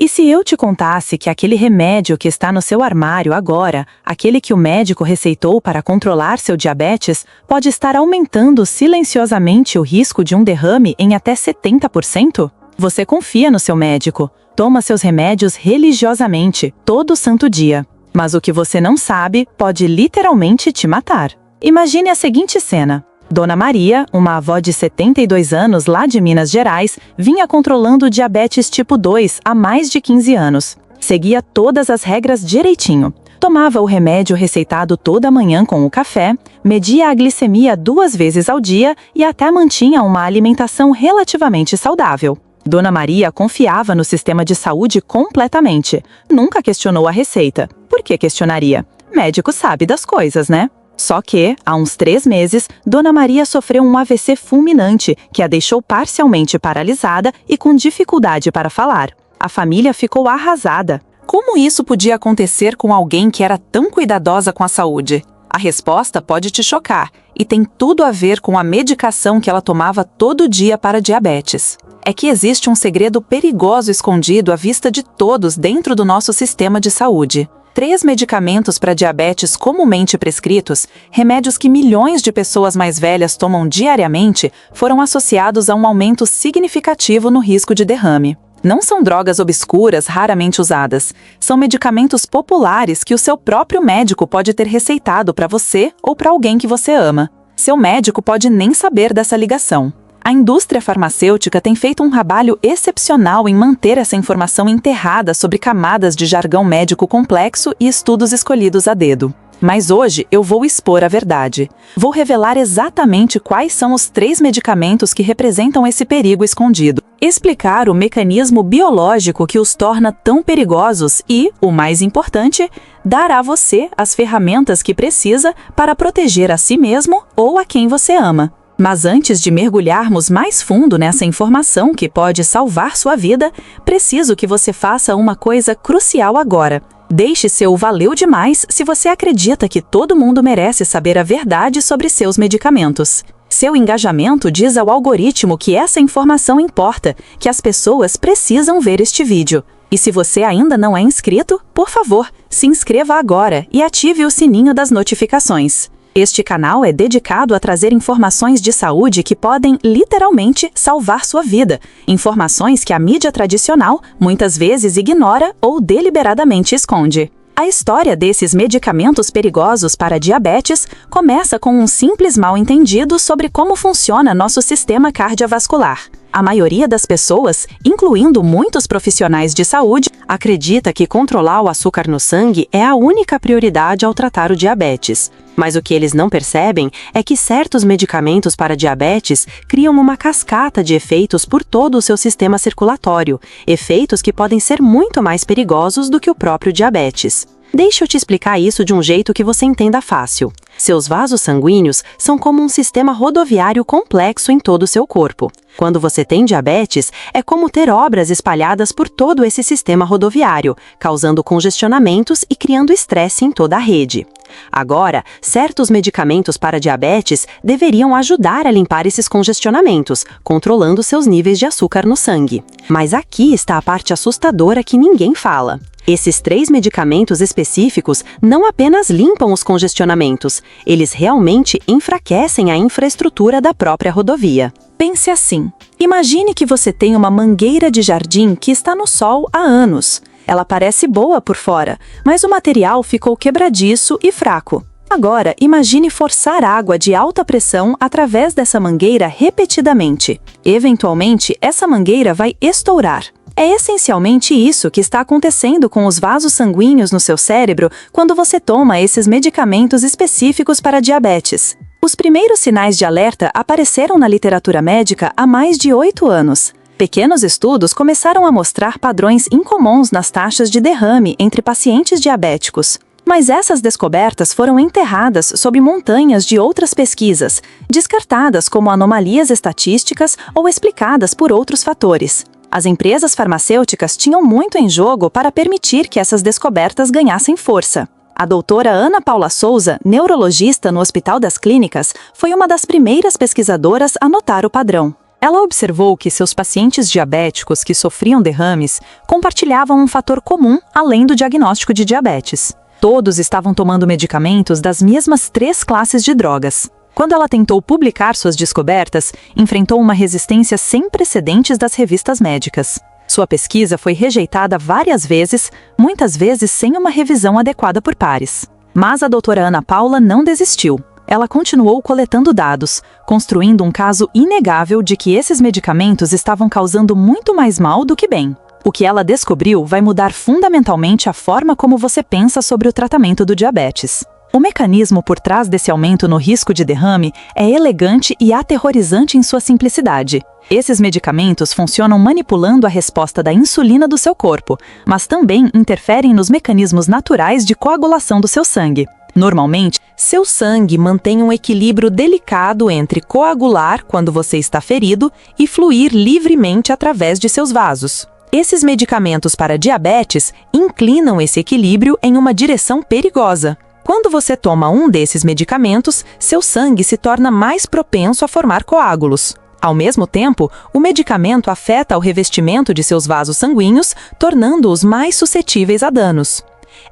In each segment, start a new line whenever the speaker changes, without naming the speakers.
E se eu te contasse que aquele remédio que está no seu armário agora, aquele que o médico receitou para controlar seu diabetes, pode estar aumentando silenciosamente o risco de um derrame em até 70%? Você confia no seu médico, toma seus remédios religiosamente, todo santo dia. Mas o que você não sabe pode literalmente te matar. Imagine a seguinte cena. Dona Maria, uma avó de 72 anos lá de Minas Gerais, vinha controlando o diabetes tipo 2 há mais de 15 anos. Seguia todas as regras direitinho. Tomava o remédio receitado toda manhã com o café, media a glicemia 2 vezes ao dia e até mantinha uma alimentação relativamente saudável. Dona Maria confiava no sistema de saúde completamente. Nunca questionou a receita. Por que questionaria? Médico sabe das coisas, né? Só que, há uns 3 meses, Dona Maria sofreu um AVC fulminante que a deixou parcialmente paralisada e com dificuldade para falar. A família ficou arrasada. Como isso podia acontecer com alguém que era tão cuidadosa com a saúde? A resposta pode te chocar e tem tudo a ver com a medicação que ela tomava todo dia para diabetes. É que existe um segredo perigoso escondido à vista de todos dentro do nosso sistema de saúde. 3 medicamentos para diabetes comumente prescritos, remédios que milhões de pessoas mais velhas tomam diariamente, foram associados a um aumento significativo no risco de derrame. Não são drogas obscuras raramente usadas. São medicamentos populares que o seu próprio médico pode ter receitado para você ou para alguém que você ama. Seu médico pode nem saber dessa ligação. A indústria farmacêutica tem feito um trabalho excepcional em manter essa informação enterrada sobre camadas de jargão médico complexo e estudos escolhidos a dedo. Mas hoje eu vou expor a verdade. Vou revelar exatamente quais são os 3 medicamentos que representam esse perigo escondido. Explicar o mecanismo biológico que os torna tão perigosos e, o mais importante, dar a você as ferramentas que precisa para proteger a si mesmo ou a quem você ama. Mas antes de mergulharmos mais fundo nessa informação que pode salvar sua vida, preciso que você faça uma coisa crucial agora. Deixe seu valeu demais se você acredita que todo mundo merece saber a verdade sobre seus medicamentos. Seu engajamento diz ao algoritmo que essa informação importa, que as pessoas precisam ver este vídeo. E se você ainda não é inscrito, por favor, se inscreva agora e ative o sininho das notificações. Este canal é dedicado a trazer informações de saúde que podem, literalmente, salvar sua vida. Informações que a mídia tradicional muitas vezes ignora ou deliberadamente esconde. A história desses medicamentos perigosos para diabetes começa com um simples mal-entendido sobre como funciona nosso sistema cardiovascular. A maioria das pessoas, incluindo muitos profissionais de saúde, acredita que controlar o açúcar no sangue é a única prioridade ao tratar o diabetes. Mas o que eles não percebem é que certos medicamentos para diabetes criam uma cascata de efeitos por todo o seu sistema circulatório, efeitos que podem ser muito mais perigosos do que o próprio diabetes. Deixa eu te explicar isso de um jeito que você entenda fácil. Seus vasos sanguíneos são como um sistema rodoviário complexo em todo o seu corpo. Quando você tem diabetes, é como ter obras espalhadas por todo esse sistema rodoviário, causando congestionamentos e criando estresse em toda a rede. Agora, certos medicamentos para diabetes deveriam ajudar a limpar esses congestionamentos, controlando seus níveis de açúcar no sangue. Mas aqui está a parte assustadora que ninguém fala. Esses 3 medicamentos específicos não apenas limpam os congestionamentos, eles realmente enfraquecem a infraestrutura da própria rodovia. Pense assim, imagine que você tem uma mangueira de jardim que está no sol há anos. Ela parece boa por fora, mas o material ficou quebradiço e fraco. Agora, imagine forçar água de alta pressão através dessa mangueira repetidamente. Eventualmente, essa mangueira vai estourar. É essencialmente isso que está acontecendo com os vasos sanguíneos no seu cérebro quando você toma esses medicamentos específicos para diabetes. Os primeiros sinais de alerta apareceram na literatura médica há mais de 8 anos. Pequenos estudos começaram a mostrar padrões incomuns nas taxas de derrame entre pacientes diabéticos. Mas essas descobertas foram enterradas sob montanhas de outras pesquisas, descartadas como anomalias estatísticas ou explicadas por outros fatores. As empresas farmacêuticas tinham muito em jogo para permitir que essas descobertas ganhassem força. A doutora Ana Paula Souza, neurologista no Hospital das Clínicas, foi uma das primeiras pesquisadoras a notar o padrão. Ela observou que seus pacientes diabéticos que sofriam derrames compartilhavam um fator comum além do diagnóstico de diabetes. Todos estavam tomando medicamentos das mesmas 3 classes de drogas. Quando ela tentou publicar suas descobertas, enfrentou uma resistência sem precedentes das revistas médicas. Sua pesquisa foi rejeitada várias vezes, muitas vezes sem uma revisão adequada por pares. Mas a doutora Ana Paula não desistiu. Ela continuou coletando dados, construindo um caso inegável de que esses medicamentos estavam causando muito mais mal do que bem. O que ela descobriu vai mudar fundamentalmente a forma como você pensa sobre o tratamento do diabetes. O mecanismo por trás desse aumento no risco de derrame é elegante e aterrorizante em sua simplicidade. Esses medicamentos funcionam manipulando a resposta da insulina do seu corpo, mas também interferem nos mecanismos naturais de coagulação do seu sangue. Normalmente, seu sangue mantém um equilíbrio delicado entre coagular quando você está ferido e fluir livremente através de seus vasos. Esses medicamentos para diabetes inclinam esse equilíbrio em uma direção perigosa. Quando você toma um desses medicamentos, seu sangue se torna mais propenso a formar coágulos. Ao mesmo tempo, o medicamento afeta o revestimento de seus vasos sanguíneos, tornando-os mais suscetíveis a danos.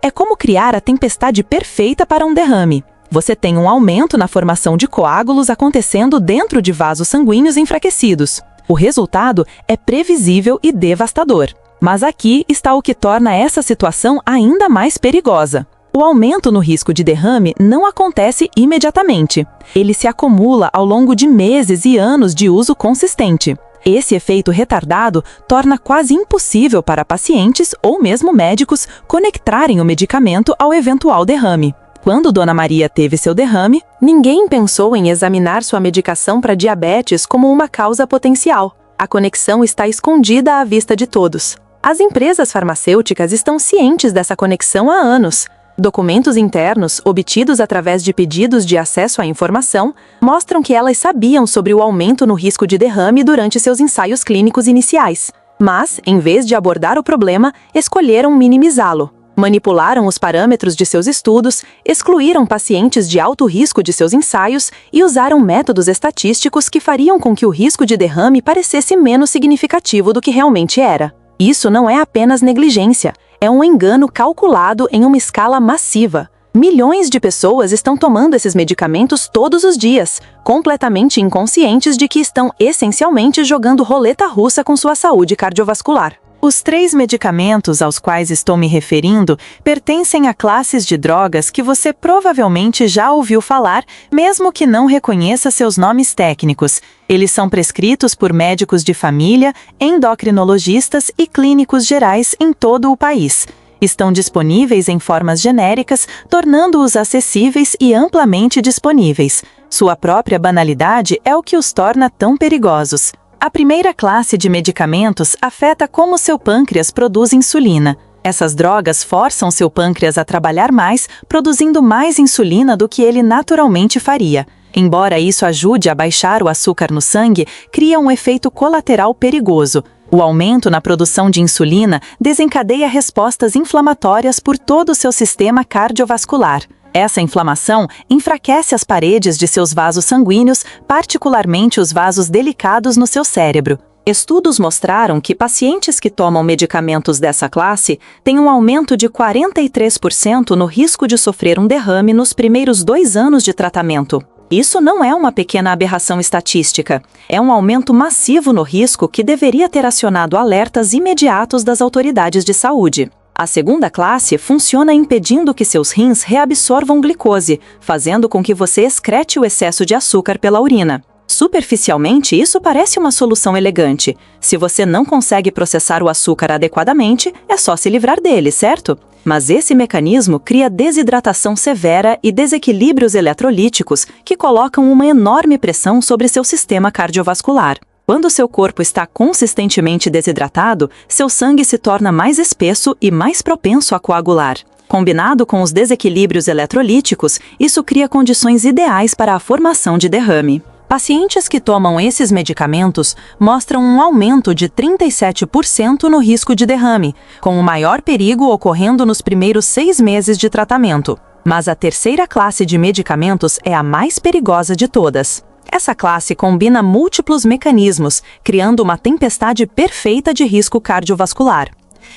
É como criar a tempestade perfeita para um derrame. Você tem um aumento na formação de coágulos acontecendo dentro de vasos sanguíneos enfraquecidos. O resultado é previsível e devastador. Mas aqui está o que torna essa situação ainda mais perigosa. O aumento no risco de derrame não acontece imediatamente. Ele se acumula ao longo de meses e anos de uso consistente. Esse efeito retardado torna quase impossível para pacientes ou mesmo médicos conectarem o medicamento ao eventual derrame. Quando Dona Maria teve seu derrame, ninguém pensou em examinar sua medicação para diabetes como uma causa potencial. A conexão está escondida à vista de todos. As empresas farmacêuticas estão cientes dessa conexão há anos. Documentos internos, obtidos através de pedidos de acesso à informação, mostram que elas sabiam sobre o aumento no risco de derrame durante seus ensaios clínicos iniciais. Mas, em vez de abordar o problema, escolheram minimizá-lo. Manipularam os parâmetros de seus estudos, excluíram pacientes de alto risco de seus ensaios e usaram métodos estatísticos que fariam com que o risco de derrame parecesse menos significativo do que realmente era. Isso não é apenas negligência. É um engano calculado em uma escala massiva. Milhões de pessoas estão tomando esses medicamentos todos os dias, completamente inconscientes de que estão essencialmente jogando roleta russa com sua saúde cardiovascular. Os 3 medicamentos aos quais estou me referindo pertencem a classes de drogas que você provavelmente já ouviu falar, mesmo que não reconheça seus nomes técnicos. Eles são prescritos por médicos de família, endocrinologistas e clínicos gerais em todo o país. Estão disponíveis em formas genéricas, tornando-os acessíveis e amplamente disponíveis. Sua própria banalidade é o que os torna tão perigosos. A primeira classe de medicamentos afeta como seu pâncreas produz insulina. Essas drogas forçam seu pâncreas a trabalhar mais, produzindo mais insulina do que ele naturalmente faria. Embora isso ajude a baixar o açúcar no sangue, cria um efeito colateral perigoso. O aumento na produção de insulina desencadeia respostas inflamatórias por todo o seu sistema cardiovascular. Essa inflamação enfraquece as paredes de seus vasos sanguíneos, particularmente os vasos delicados no seu cérebro. Estudos mostraram que pacientes que tomam medicamentos dessa classe têm um aumento de 43% no risco de sofrer um derrame nos primeiros 2 anos de tratamento. Isso não é uma pequena aberração estatística. É um aumento massivo no risco que deveria ter acionado alertas imediatos das autoridades de saúde. A segunda classe funciona impedindo que seus rins reabsorvam glicose, fazendo com que você excrete o excesso de açúcar pela urina. Superficialmente, isso parece uma solução elegante. Se você não consegue processar o açúcar adequadamente, é só se livrar dele, certo? Mas esse mecanismo cria desidratação severa e desequilíbrios eletrolíticos que colocam uma enorme pressão sobre seu sistema cardiovascular. Quando seu corpo está consistentemente desidratado, seu sangue se torna mais espesso e mais propenso a coagular. Combinado com os desequilíbrios eletrolíticos, isso cria condições ideais para a formação de derrame. Pacientes que tomam esses medicamentos mostram um aumento de 37% no risco de derrame, com o maior perigo ocorrendo nos primeiros 6 meses de tratamento. Mas a terceira classe de medicamentos é a mais perigosa de todas. Essa classe combina múltiplos mecanismos, criando uma tempestade perfeita de risco cardiovascular.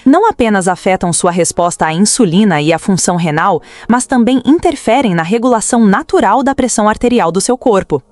Não apenas afetam sua resposta à insulina e à função renal, mas também interferem na regulação natural da pressão arterial do seu corpo.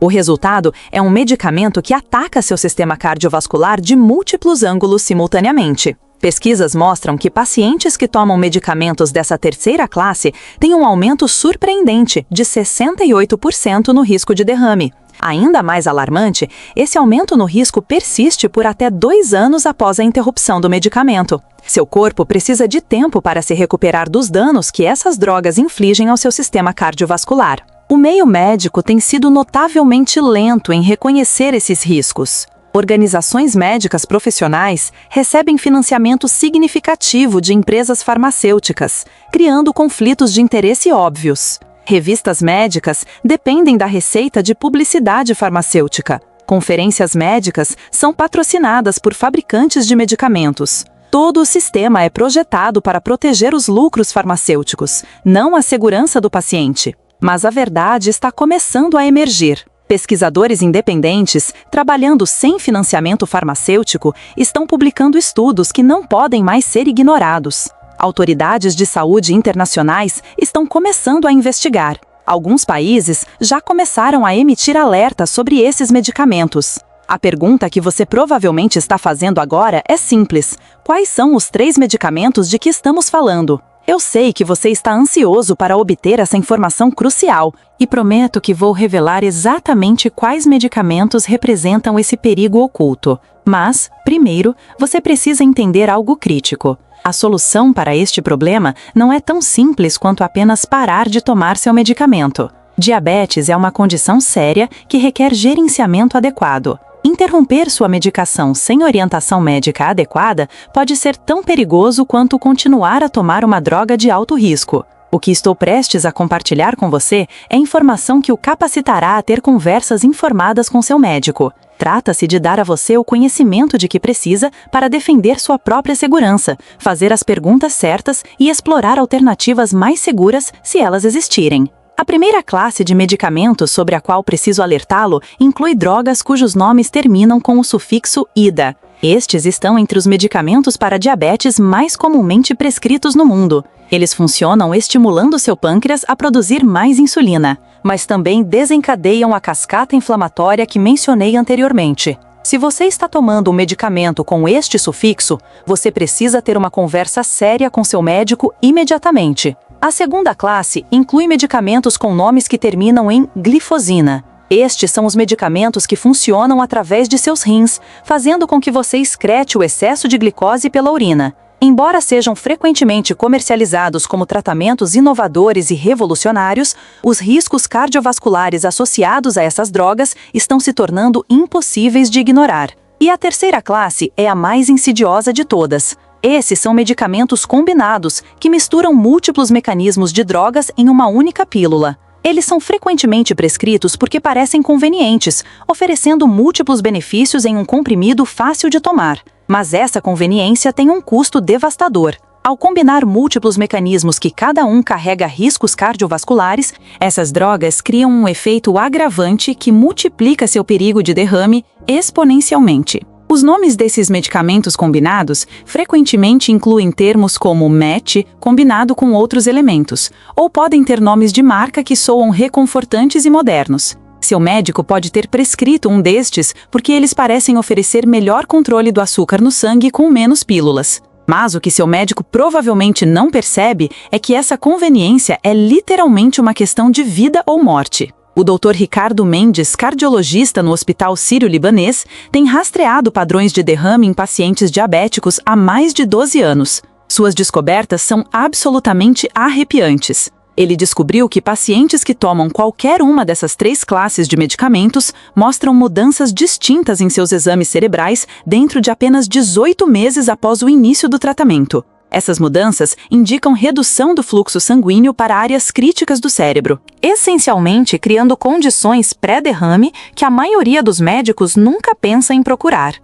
O resultado é um medicamento que ataca seu sistema cardiovascular de múltiplos ângulos simultaneamente. Pesquisas mostram que pacientes que tomam medicamentos dessa terceira classe têm um aumento surpreendente de 68% no risco de derrame. Ainda mais alarmante, esse aumento no risco persiste por até 2 anos após a interrupção do medicamento. Seu corpo precisa de tempo para se recuperar dos danos que essas drogas infligem ao seu sistema cardiovascular. O meio médico tem sido notavelmente lento em reconhecer esses riscos. Organizações médicas profissionais recebem financiamento significativo de empresas farmacêuticas, criando conflitos de interesse óbvios. Revistas médicas dependem da receita de publicidade farmacêutica. Conferências médicas são patrocinadas por fabricantes de medicamentos. Todo o sistema é projetado para proteger os lucros farmacêuticos, não a segurança do paciente. Mas a verdade está começando a emergir. Pesquisadores independentes, trabalhando sem financiamento farmacêutico, estão publicando estudos que não podem mais ser ignorados. Autoridades de saúde internacionais estão começando a investigar. Alguns países já começaram a emitir alertas sobre esses medicamentos. A pergunta que você provavelmente está fazendo agora é simples: quais são os 3 medicamentos de que estamos falando? Eu sei que você está ansioso para obter essa informação crucial e prometo que vou revelar exatamente quais medicamentos representam esse perigo oculto. Mas, primeiro, você precisa entender algo crítico. A solução para este problema não é tão simples quanto apenas parar de tomar seu medicamento. Diabetes é uma condição séria que requer gerenciamento adequado. Interromper sua medicação sem orientação médica adequada pode ser tão perigoso quanto continuar a tomar uma droga de alto risco. O que estou prestes a compartilhar com você é informação que o capacitará a ter conversas informadas com seu médico. Trata-se de dar a você o conhecimento de que precisa para defender sua própria segurança, fazer as perguntas certas e explorar alternativas mais seguras se elas existirem. A primeira classe de medicamentos sobre a qual preciso alertá-lo inclui drogas cujos nomes terminam com o sufixo "ida". Estes estão entre os medicamentos para diabetes mais comumente prescritos no mundo. Eles funcionam estimulando seu pâncreas a produzir mais insulina, mas também desencadeiam a cascata inflamatória que mencionei anteriormente. Se você está tomando um medicamento com este sufixo, você precisa ter uma conversa séria com seu médico imediatamente. A segunda classe inclui medicamentos com nomes que terminam em glifosina. Estes são os medicamentos que funcionam através de seus rins, fazendo com que você excrete o excesso de glicose pela urina. Embora sejam frequentemente comercializados como tratamentos inovadores e revolucionários, os riscos cardiovasculares associados a essas drogas estão se tornando impossíveis de ignorar. E a terceira classe é a mais insidiosa de todas. Esses são medicamentos combinados, que misturam múltiplos mecanismos de drogas em uma única pílula. Eles são frequentemente prescritos porque parecem convenientes, oferecendo múltiplos benefícios em um comprimido fácil de tomar. Mas essa conveniência tem um custo devastador. Ao combinar múltiplos mecanismos que cada um carrega riscos cardiovasculares, essas drogas criam um efeito agravante que multiplica seu perigo de derrame exponencialmente. Os nomes desses medicamentos combinados frequentemente incluem termos como match combinado com outros elementos, ou podem ter nomes de marca que soam reconfortantes e modernos. Seu médico pode ter prescrito um destes porque eles parecem oferecer melhor controle do açúcar no sangue com menos pílulas. Mas o que seu médico provavelmente não percebe é que essa conveniência é literalmente uma questão de vida ou morte. O Dr. Ricardo Mendes, cardiologista no Hospital Sírio-Libanês, tem rastreado padrões de derrame em pacientes diabéticos há mais de 12 anos. Suas descobertas são absolutamente arrepiantes. Ele descobriu que pacientes que tomam qualquer uma dessas 3 classes de medicamentos mostram mudanças distintas em seus exames cerebrais dentro de apenas 18 meses após o início do tratamento. Essas mudanças indicam redução do fluxo sanguíneo para áreas críticas do cérebro, essencialmente criando condições pré-derrame que a maioria dos médicos nunca pensa em procurar.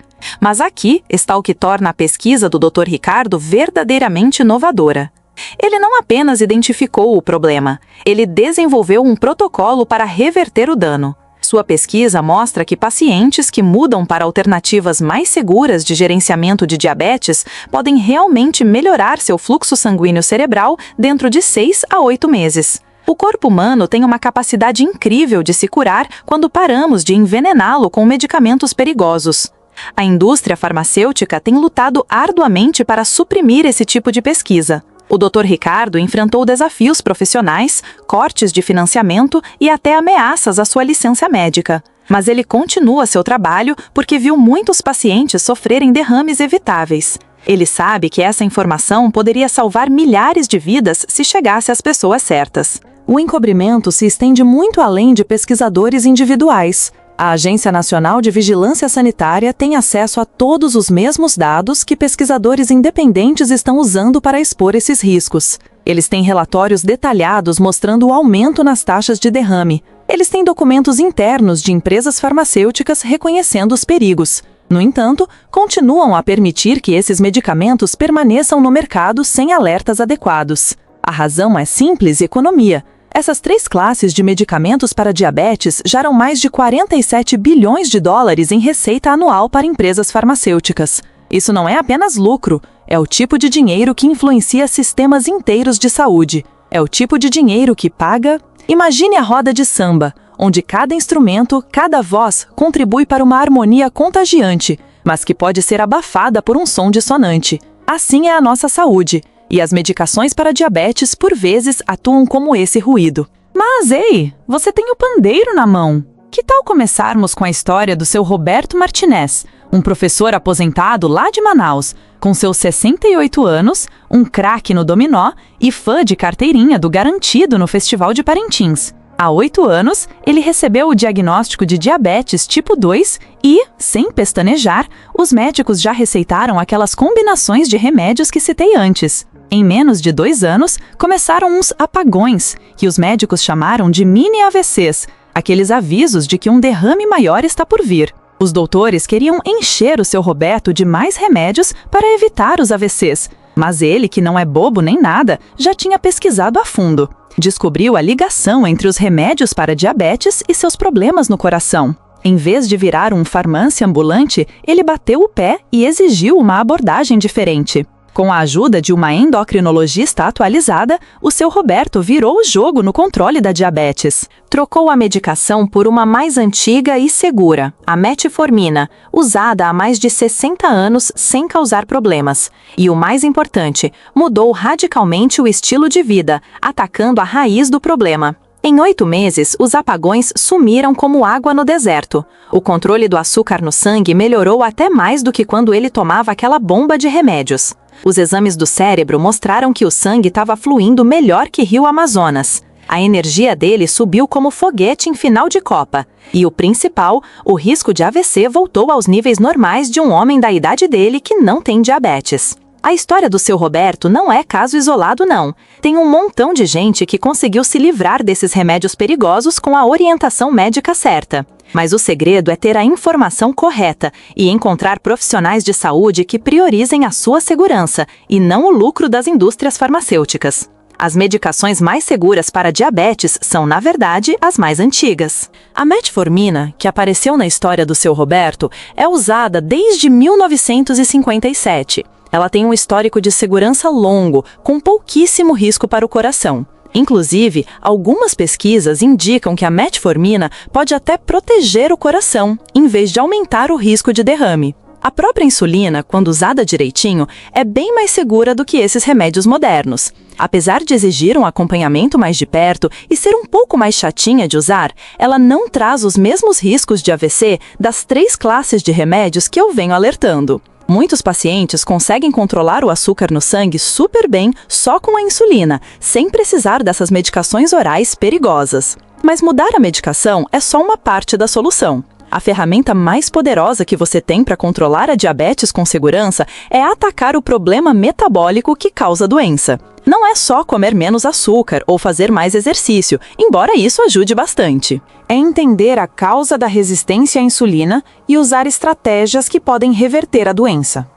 Mas aqui está o que torna a pesquisa do Dr. Ricardo verdadeiramente inovadora. Ele não apenas identificou o problema, ele desenvolveu um protocolo para reverter o dano. sua pesquisa mostra que pacientes que mudam para alternativas mais seguras de gerenciamento de diabetes podem realmente melhorar seu fluxo sanguíneo cerebral dentro de 6 a 8 meses. O corpo humano tem uma capacidade incrível de se curar quando paramos de envenená-lo com medicamentos perigosos. A indústria farmacêutica tem lutado arduamente para suprimir esse tipo de pesquisa. O Dr. Ricardo enfrentou desafios profissionais, cortes de financiamento e até ameaças à sua licença médica. Mas ele continua seu trabalho porque viu muitos pacientes sofrerem derrames evitáveis. Ele sabe que essa informação poderia salvar milhares de vidas se chegasse às pessoas certas. O encobrimento se estende muito além de pesquisadores individuais. A Agência Nacional de Vigilância Sanitária tem acesso a todos os mesmos dados que pesquisadores independentes estão usando para expor esses riscos. Eles têm relatórios detalhados mostrando o aumento nas taxas de derrame. Eles têm documentos internos de empresas farmacêuticas reconhecendo os perigos. No entanto, continuam a permitir que esses medicamentos permaneçam no mercado sem alertas adequados. A razão é simples: economia. Essas 3 classes de medicamentos para diabetes geram mais de 47 bilhões de dólares em receita anual para empresas farmacêuticas. Isso não é apenas lucro, é o tipo de dinheiro que influencia sistemas inteiros de saúde. É o tipo de dinheiro que paga... Imagine a roda de samba, onde cada instrumento, cada voz contribui para uma harmonia contagiante, mas que pode ser abafada por um som dissonante. Assim é a nossa saúde. E as medicações para diabetes, por vezes, atuam como esse ruído. Mas, ei, você tem o pandeiro na mão. Que tal começarmos com a história do seu Roberto Martinez, um professor aposentado lá de Manaus, com seus 68 anos, um craque no dominó e fã de carteirinha do Garantido no Festival de Parintins. Há 8 anos, ele recebeu o diagnóstico de diabetes tipo 2 e, sem pestanejar, os médicos já receitaram aquelas combinações de remédios que citei antes. Em menos de 2 anos, começaram uns apagões, que os médicos chamaram de mini AVCs, aqueles avisos de que um derrame maior está por vir. Os doutores queriam encher o seu Roberto de mais remédios para evitar os AVCs, mas ele, que não é bobo nem nada, já tinha pesquisado a fundo. Descobriu a ligação entre os remédios para diabetes e seus problemas no coração. Em vez de virar um farmácia ambulante, ele bateu o pé e exigiu uma abordagem diferente. Com a ajuda de uma endocrinologista atualizada, o seu Roberto virou o jogo no controle da diabetes. Trocou a medicação por uma mais antiga e segura, a metformina, usada há mais de 60 anos sem causar problemas. E o mais importante, mudou radicalmente o estilo de vida, atacando a raiz do problema. Em 8 meses, os apagões sumiram como água no deserto. O controle do açúcar no sangue melhorou até mais do que quando ele tomava aquela bomba de remédios. Os exames do cérebro mostraram que o sangue estava fluindo melhor que Rio Amazonas. A energia dele subiu como foguete em final de Copa. E o principal, o risco de AVC voltou aos níveis normais de um homem da idade dele que não tem diabetes. A história do seu Roberto não é caso isolado, não. Tem um montão de gente que conseguiu se livrar desses remédios perigosos com a orientação médica certa. Mas o segredo é ter a informação correta e encontrar profissionais de saúde que priorizem a sua segurança e não o lucro das indústrias farmacêuticas. As medicações mais seguras para diabetes são, na verdade, as mais antigas. A metformina, que apareceu na história do seu Roberto, é usada desde 1957. Ela tem um histórico de segurança longo, com pouquíssimo risco para o coração. Inclusive, algumas pesquisas indicam que a metformina pode até proteger o coração, em vez de aumentar o risco de derrame. A própria insulina, quando usada direitinho, é bem mais segura do que esses remédios modernos. Apesar de exigir um acompanhamento mais de perto e ser um pouco mais chatinha de usar, ela não traz os mesmos riscos de AVC das 3 classes de remédios que eu venho alertando. Muitos pacientes conseguem controlar o açúcar no sangue super bem só com a insulina, sem precisar dessas medicações orais perigosas. Mas mudar a medicação é só uma parte da solução. A ferramenta mais poderosa que você tem para controlar a diabetes com segurança é atacar o problema metabólico que causa a doença. Não é só comer menos açúcar ou fazer mais exercício, embora isso ajude bastante. É entender a causa da resistência à insulina e usar estratégias que podem reverter a doença.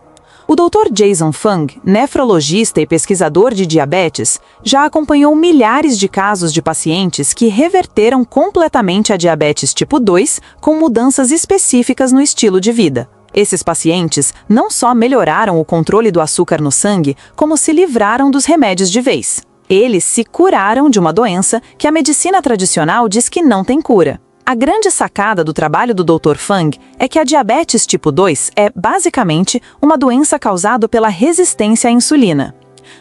O Dr. Jason Fung, nefrologista e pesquisador de diabetes, já acompanhou milhares de casos de pacientes que reverteram completamente a diabetes tipo 2 com mudanças específicas no estilo de vida. Esses pacientes não só melhoraram o controle do açúcar no sangue, como se livraram dos remédios de vez. Eles se curaram de uma doença que a medicina tradicional diz que não tem cura. A grande sacada do trabalho do Dr. Fung é que a diabetes tipo 2 é, basicamente, uma doença causada pela resistência à insulina.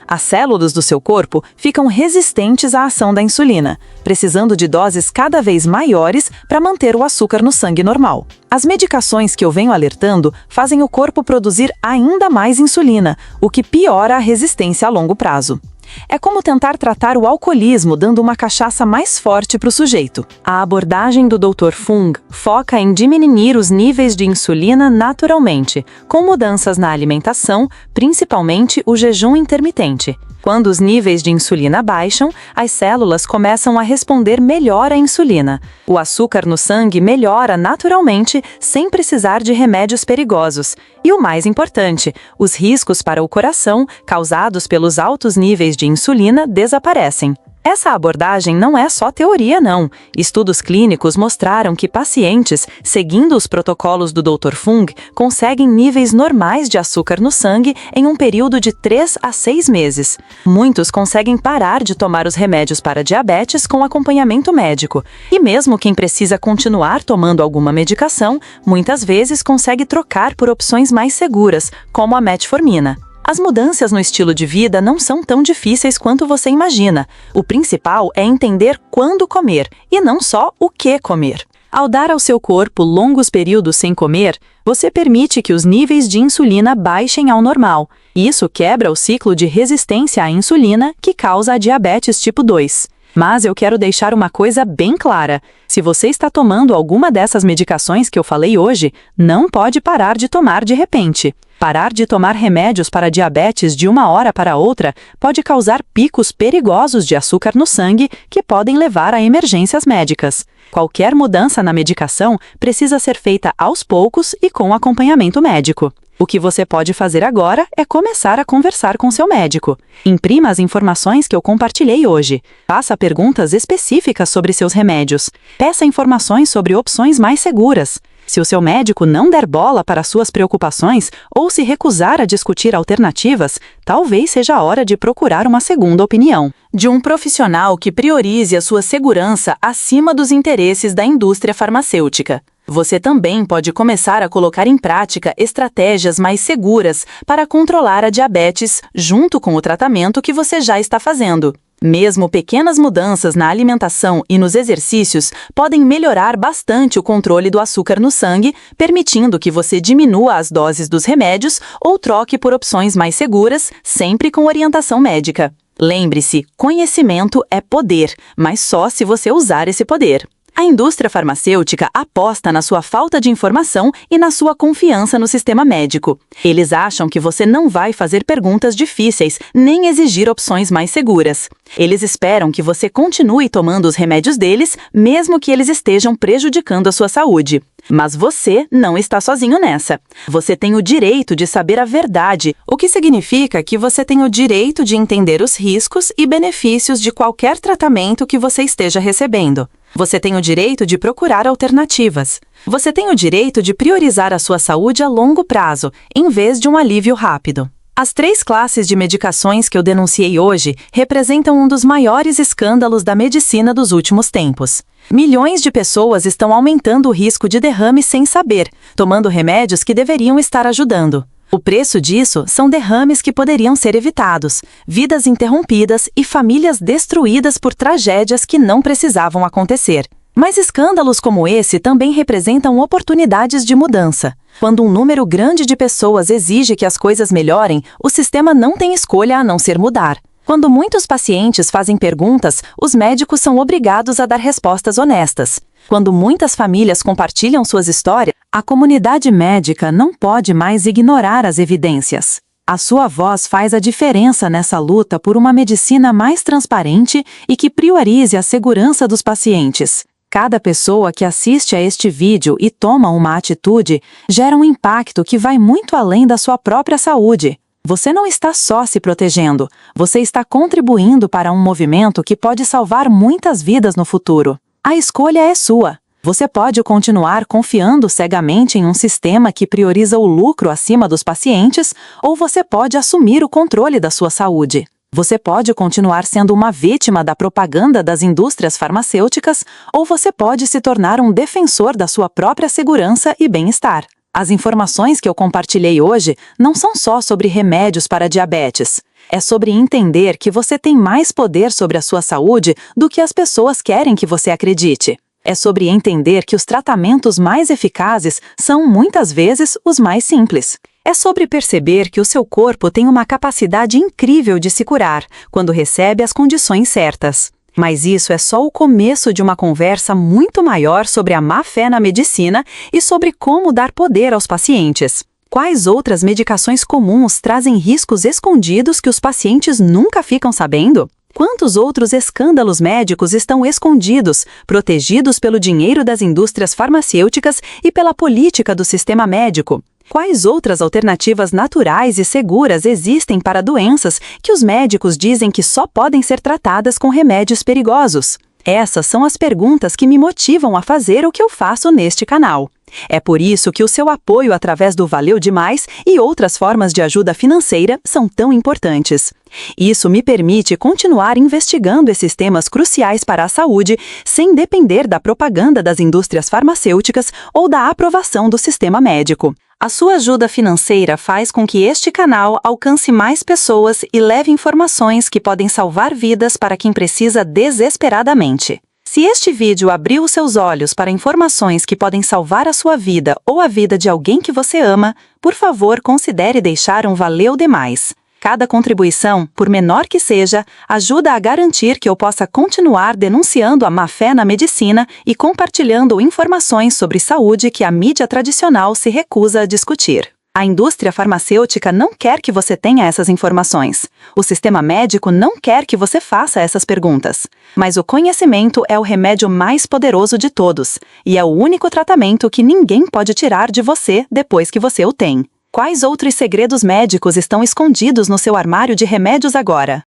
As células do seu corpo ficam resistentes à ação da insulina, precisando de doses cada vez maiores para manter o açúcar no sangue normal. As medicações que eu venho alertando fazem o corpo produzir ainda mais insulina, o que piora a resistência a longo prazo. É como tentar tratar o alcoolismo dando uma cachaça mais forte para o sujeito. A abordagem do Dr. Fung foca em diminuir os níveis de insulina naturalmente, com mudanças na alimentação, principalmente o jejum intermitente. Quando os níveis de insulina baixam, as células começam a responder melhor à insulina. O açúcar no sangue melhora naturalmente, sem precisar de remédios perigosos. E o mais importante, os riscos para o coração, causados pelos altos níveis de insulina, desaparecem. Essa abordagem não é só teoria, não. Estudos clínicos mostraram que pacientes, seguindo os protocolos do Dr. Fung, conseguem níveis normais de açúcar no sangue em um período de 3 a 6 meses. Muitos conseguem parar de tomar os remédios para diabetes com acompanhamento médico. E mesmo quem precisa continuar tomando alguma medicação, muitas vezes consegue trocar por opções mais seguras, como a metformina. As mudanças no estilo de vida não são tão difíceis quanto você imagina. O principal é entender quando comer, e não só o que comer. Ao dar ao seu corpo longos períodos sem comer, você permite que os níveis de insulina baixem ao normal. Isso quebra o ciclo de resistência à insulina que causa a diabetes tipo 2. Mas eu quero deixar uma coisa bem clara. Se você está tomando alguma dessas medicações que eu falei hoje, não pode parar de tomar de repente. Parar de tomar remédios para diabetes de uma hora para outra pode causar picos perigosos de açúcar no sangue que podem levar a emergências médicas. Qualquer mudança na medicação precisa ser feita aos poucos e com acompanhamento médico. O que você pode fazer agora é começar a conversar com seu médico. Imprima as informações que eu compartilhei hoje. Faça perguntas específicas sobre seus remédios. Peça informações sobre opções mais seguras. Se o seu médico não der bola para suas preocupações ou se recusar a discutir alternativas, talvez seja a hora de procurar uma segunda opinião. De um profissional que priorize a sua segurança acima dos interesses da indústria farmacêutica. Você também pode começar a colocar em prática estratégias mais seguras para controlar a diabetes junto com o tratamento que você já está fazendo. Mesmo pequenas mudanças na alimentação e nos exercícios podem melhorar bastante o controle do açúcar no sangue, permitindo que você diminua as doses dos remédios ou troque por opções mais seguras, sempre com orientação médica. Lembre-se, conhecimento é poder, mas só se você usar esse poder. A indústria farmacêutica aposta na sua falta de informação e na sua confiança no sistema médico. Eles acham que você não vai fazer perguntas difíceis, nem exigir opções mais seguras. Eles esperam que você continue tomando os remédios deles, mesmo que eles estejam prejudicando a sua saúde. Mas você não está sozinho nessa. Você tem o direito de saber a verdade, o que significa que você tem o direito de entender os riscos e benefícios de qualquer tratamento que você esteja recebendo. Você tem o direito de procurar alternativas. Você tem o direito de priorizar a sua saúde a longo prazo, em vez de um alívio rápido. As 3 classes de medicações que eu denunciei hoje representam um dos maiores escândalos da medicina dos últimos tempos. Milhões de pessoas estão aumentando o risco de derrame sem saber, tomando remédios que deveriam estar ajudando. O preço disso são derrames que poderiam ser evitados, vidas interrompidas e famílias destruídas por tragédias que não precisavam acontecer. Mas escândalos como esse também representam oportunidades de mudança. Quando um número grande de pessoas exige que as coisas melhorem, o sistema não tem escolha a não ser mudar. Quando muitos pacientes fazem perguntas, os médicos são obrigados a dar respostas honestas. Quando muitas famílias compartilham suas histórias, a comunidade médica não pode mais ignorar as evidências. A sua voz faz a diferença nessa luta por uma medicina mais transparente e que priorize a segurança dos pacientes. Cada pessoa que assiste a este vídeo e toma uma atitude gera um impacto que vai muito além da sua própria saúde. Você não está só se protegendo, você está contribuindo para um movimento que pode salvar muitas vidas no futuro. A escolha é sua. Você pode continuar confiando cegamente em um sistema que prioriza o lucro acima dos pacientes, ou você pode assumir o controle da sua saúde. Você pode continuar sendo uma vítima da propaganda das indústrias farmacêuticas, ou você pode se tornar um defensor da sua própria segurança e bem-estar. As informações que eu compartilhei hoje não são só sobre remédios para diabetes. É sobre entender que você tem mais poder sobre a sua saúde do que as pessoas querem que você acredite. É sobre entender que os tratamentos mais eficazes são, muitas vezes, os mais simples. É sobre perceber que o seu corpo tem uma capacidade incrível de se curar quando recebe as condições certas. Mas isso é só o começo de uma conversa muito maior sobre a má-fé na medicina e sobre como dar poder aos pacientes. Quais outras medicações comuns trazem riscos escondidos que os pacientes nunca ficam sabendo? Quantos outros escândalos médicos estão escondidos, protegidos pelo dinheiro das indústrias farmacêuticas e pela política do sistema médico? Quais outras alternativas naturais e seguras existem para doenças que os médicos dizem que só podem ser tratadas com remédios perigosos? Essas são as perguntas que me motivam a fazer o que eu faço neste canal. É por isso que o seu apoio através do Valeu Demais e outras formas de ajuda financeira são tão importantes. Isso me permite continuar investigando esses temas cruciais para a saúde sem depender da propaganda das indústrias farmacêuticas ou da aprovação do sistema médico. A sua ajuda financeira faz com que este canal alcance mais pessoas e leve informações que podem salvar vidas para quem precisa desesperadamente. Se este vídeo abriu os seus olhos para informações que podem salvar a sua vida ou a vida de alguém que você ama, por favor, considere deixar um Valeu Demais. Cada contribuição, por menor que seja, ajuda a garantir que eu possa continuar denunciando a má-fé na medicina e compartilhando informações sobre saúde que a mídia tradicional se recusa a discutir. A indústria farmacêutica não quer que você tenha essas informações. O sistema médico não quer que você faça essas perguntas. Mas o conhecimento é o remédio mais poderoso de todos, e é o único tratamento que ninguém pode tirar de você depois que você o tem. Quais outros segredos médicos estão escondidos no seu armário de remédios agora?